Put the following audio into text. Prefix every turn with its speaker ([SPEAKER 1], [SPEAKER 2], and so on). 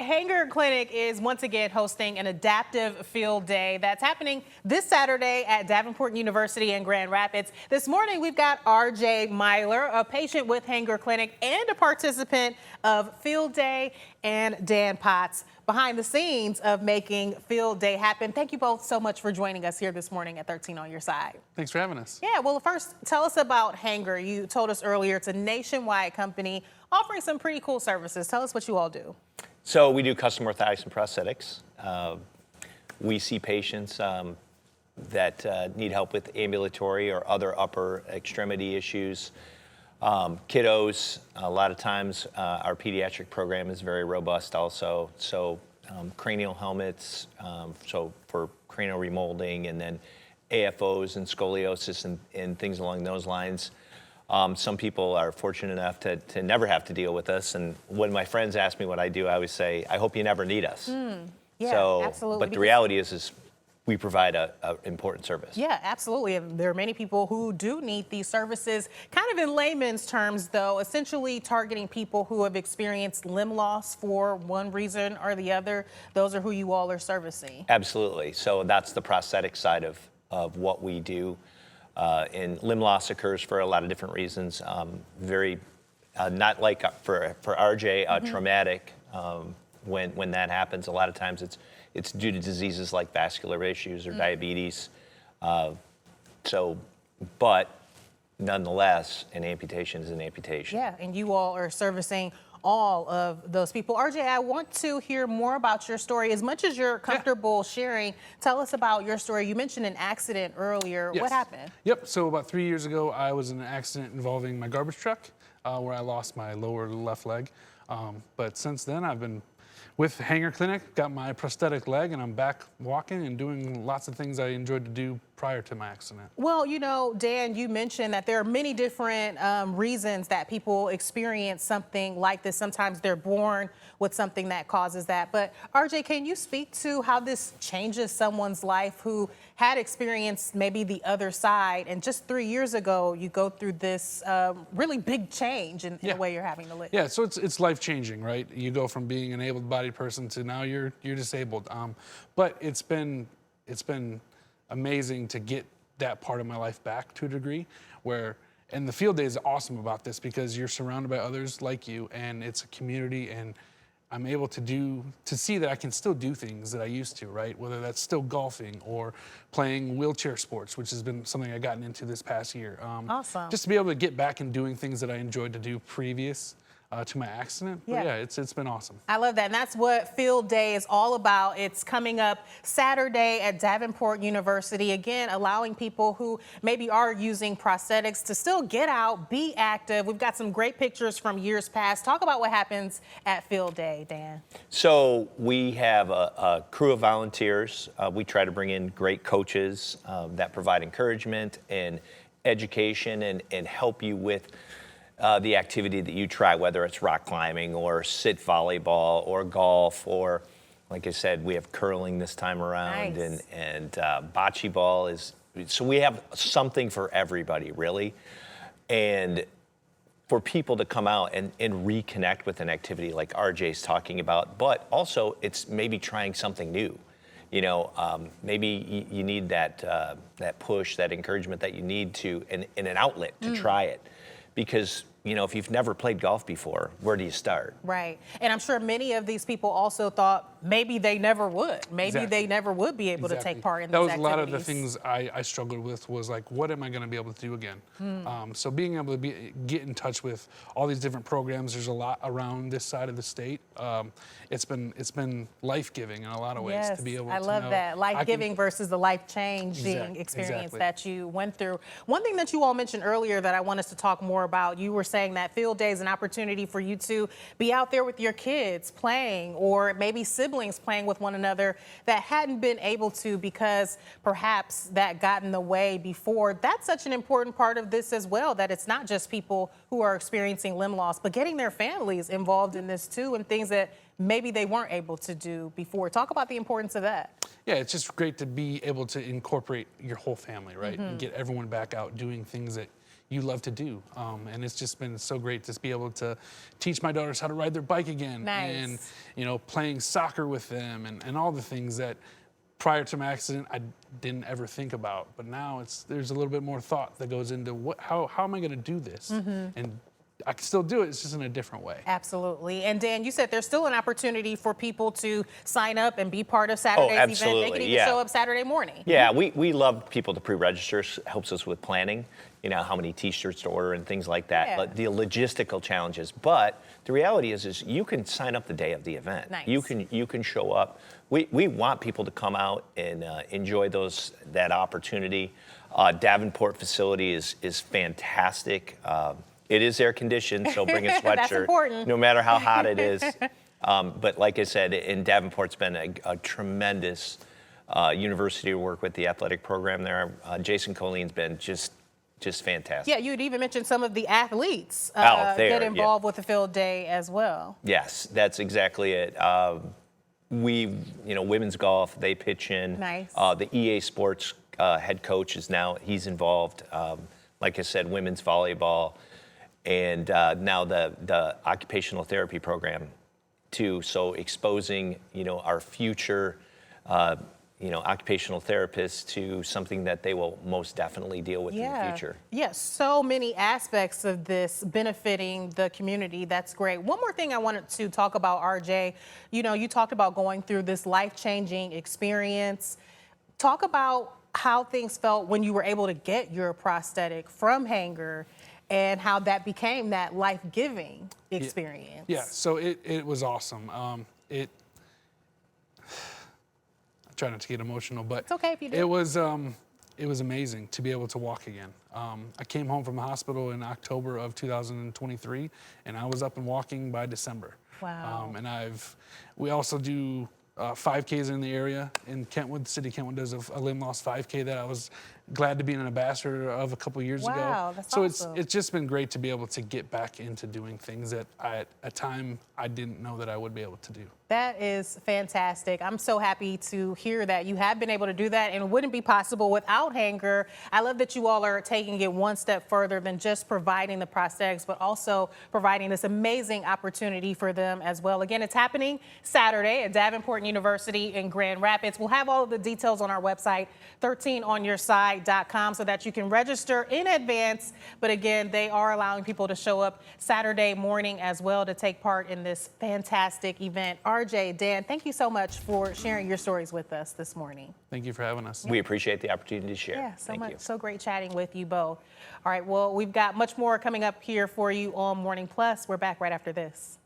[SPEAKER 1] Hanger Clinic is once again hosting an adaptive field day that's happening this Saturday at Davenport University in Grand Rapids. This morning, we've got R.J. Myler, a patient with Hanger Clinic and a participant of Field Day, and Dan Potts behind the scenes of making Field Day happen. Thank you both so much for joining us here this morning at 13 on Your Side.
[SPEAKER 2] Thanks for having us.
[SPEAKER 1] Yeah, well, first, tell us about Hanger. You told us earlier it's a nationwide company offering some pretty cool services. Tell us what you all do.
[SPEAKER 3] So we do custom orthotics and prosthetics. We see patients that need help with ambulatory or other upper extremity issues. Kiddos, a lot of times our pediatric program is very robust also. So cranial helmets, so for cranial remolding, and then AFOs and scoliosis and things along those lines. Some people are fortunate enough to never have to deal with us. And when my friends ask me what I do, I always say, I hope you never need us.
[SPEAKER 1] Yeah, absolutely.
[SPEAKER 3] But the reality is we provide an important service.
[SPEAKER 1] Yeah, absolutely. And there are many people who do need these services. Kind of in layman's terms, though, essentially targeting people who have experienced limb loss for one reason or the other. Those are who you all are servicing.
[SPEAKER 3] Absolutely. So that's the prosthetic side of what we do. And limb loss occurs for a lot of different reasons. Very, not like for RJ, traumatic. When that happens, a lot of times it's due to diseases like vascular issues or diabetes. But nonetheless, an amputation is an amputation.
[SPEAKER 1] Yeah, and you all are servicing all of those people. RJ, I want to hear more about your story. As much as you're comfortable sharing, tell us about your story. You mentioned an accident earlier.
[SPEAKER 2] Yes.
[SPEAKER 1] What happened?
[SPEAKER 2] Yep, so about 3 years ago, I was in an accident involving my garbage truck where I lost my lower left leg. But since then, I've been with Hanger Clinic, got my prosthetic leg, and I'm back walking and doing lots of things I enjoyed to do prior to my accident.
[SPEAKER 1] Well, you know, Dan, you mentioned that there are many different reasons that people experience something like this. Sometimes they're born with something that causes that. But RJ, can you speak to how this changes someone's life who had experienced maybe the other side, and just 3 years ago, you go through this really big change in the way you're having to live?
[SPEAKER 2] Yeah, so it's life-changing, right? You go from being an able-bodied person to now you're disabled. But it's been amazing to get that part of my life back to a degree and the field day is awesome about this because you're surrounded by others like you, and it's a community, and I'm able to see that I can still do things that I used to, right? Whether that's still golfing or playing wheelchair sports, which has been something I've gotten into this past year.
[SPEAKER 1] Awesome.
[SPEAKER 2] Just to be able to get back and doing things that I enjoyed to do previous to my accident. But yeah, it's been awesome.
[SPEAKER 1] I love that. And that's what Field Day is all about. It's coming up Saturday at Davenport University. Again, allowing people who maybe are using prosthetics to still get out, be active. We've got some great pictures from years past. Talk about what happens at Field Day, Dan.
[SPEAKER 3] So we have a crew of volunteers. We try to bring in great coaches that provide encouragement and education and help you with the activity that you try, whether it's rock climbing or sit volleyball or golf, or like I said, we have curling this time around.
[SPEAKER 1] Nice.
[SPEAKER 3] and bocce ball is, so we have something for everybody, really. And for people to come out and reconnect with an activity like RJ's talking about, but also it's maybe trying something new. You know, maybe you need that push, that encouragement that you need to, and an outlet to try it. Because, you know, if you've never played golf before, where do you start?
[SPEAKER 1] Right. And I'm sure many of these people also thought maybe they never would. Maybe they never would be able to take part in these activities.
[SPEAKER 2] That was a lot of the things I struggled with, was like, what am I going to be able to do again? So being able to get in touch with all these different programs, there's a lot around this side of the state. It's been life-giving in a lot of ways to be able to know.
[SPEAKER 1] I love that. Life-giving versus the life-changing experience that you went through. One thing that you all mentioned earlier that I want us to talk more about, you were saying that Field Day is an opportunity for you to be out there with your kids playing, or maybe siblings playing with one another that hadn't been able to because perhaps that got in the way before. That's such an important part of this as well, that it's not just people who are experiencing limb loss, but getting their families involved in this too, and things that maybe they weren't able to do before. Talk about the importance of that.
[SPEAKER 2] Yeah, it's just great to be able to incorporate your whole family, right? And get everyone back out doing things that you love to do. And it's just been so great to be able to teach my daughters how to ride their bike again.
[SPEAKER 1] Nice.
[SPEAKER 2] And, playing soccer with them and all the things that prior to my accident, I didn't ever think about. But now there's a little bit more thought that goes into how am I going to do this? And I can still do it, it's just in a different way.
[SPEAKER 1] Absolutely. And Dan, you said there's still an opportunity for people to sign up and be part of Saturday's event.
[SPEAKER 3] Absolutely,
[SPEAKER 1] They can even show up Saturday morning.
[SPEAKER 3] Yeah, we love people to pre-register. Helps us with planning, how many T-shirts to order and things like that.
[SPEAKER 1] Yeah.
[SPEAKER 3] But the logistical challenges. But the reality is you can sign up the day of the event.
[SPEAKER 1] Nice.
[SPEAKER 3] You can show up. We want people to come out and enjoy that opportunity. Davenport facility is fantastic. It is air conditioned, so bring a sweatshirt.
[SPEAKER 1] That's important.
[SPEAKER 3] No matter how hot it is. But like I said, in Davenport's been a tremendous university to work with, the athletic program there. Jason Colleen's been just fantastic.
[SPEAKER 1] Yeah, you had even mentioned some of the athletes
[SPEAKER 3] There,
[SPEAKER 1] get involved with the field day as well.
[SPEAKER 3] Yes, that's exactly it. Women's golf, they pitch in.
[SPEAKER 1] Nice.
[SPEAKER 3] The EA Sports head coach he's involved. Like I said, women's volleyball. And now the occupational therapy program too. So exposing, our future, occupational therapists to something that they will most definitely deal with in the future.
[SPEAKER 1] Yes, so many aspects of this benefiting the community. That's great. One more thing I wanted to talk about, RJ. You talked about going through this life-changing experience. Talk about how things felt when you were able to get your prosthetic from Hanger and how that became that life-giving experience.
[SPEAKER 2] Yeah, so it was awesome. I'm trying not to get emotional, but
[SPEAKER 1] it's okay if you do.
[SPEAKER 2] It was amazing to be able to walk again. I came home from the hospital in October of 2023, and I was up and walking by December.
[SPEAKER 1] Wow.
[SPEAKER 2] We also do 5Ks in the area in Kentwood. City of Kentwood does a limb loss 5K that I was glad to be an ambassador of a couple years ago.
[SPEAKER 1] Wow, that's
[SPEAKER 2] so
[SPEAKER 1] awesome.
[SPEAKER 2] it's just been great to be able to get back into doing things that at a time I didn't know that I would be able to do.
[SPEAKER 1] That is fantastic. I'm so happy to hear that you have been able to do that, and it wouldn't be possible without Hanger. I love that you all are taking it one step further than just providing the prosthetics, but also providing this amazing opportunity for them as well. Again, it's happening Saturday at Davenport University in Grand Rapids. We'll have all of the details on our website, 13onyourside.com, so that you can register in advance. But again, they are allowing people to show up Saturday morning as well to take part in this fantastic event. RJ, Dan, thank you so much for sharing your stories with us this morning.
[SPEAKER 2] Thank you for having us.
[SPEAKER 3] We appreciate the opportunity to share.
[SPEAKER 1] Yeah, so
[SPEAKER 3] Thank
[SPEAKER 1] much.
[SPEAKER 3] you.
[SPEAKER 1] So great chatting with you both. All right, well, we've got much more coming up here for you on Morning Plus. We're back right after this.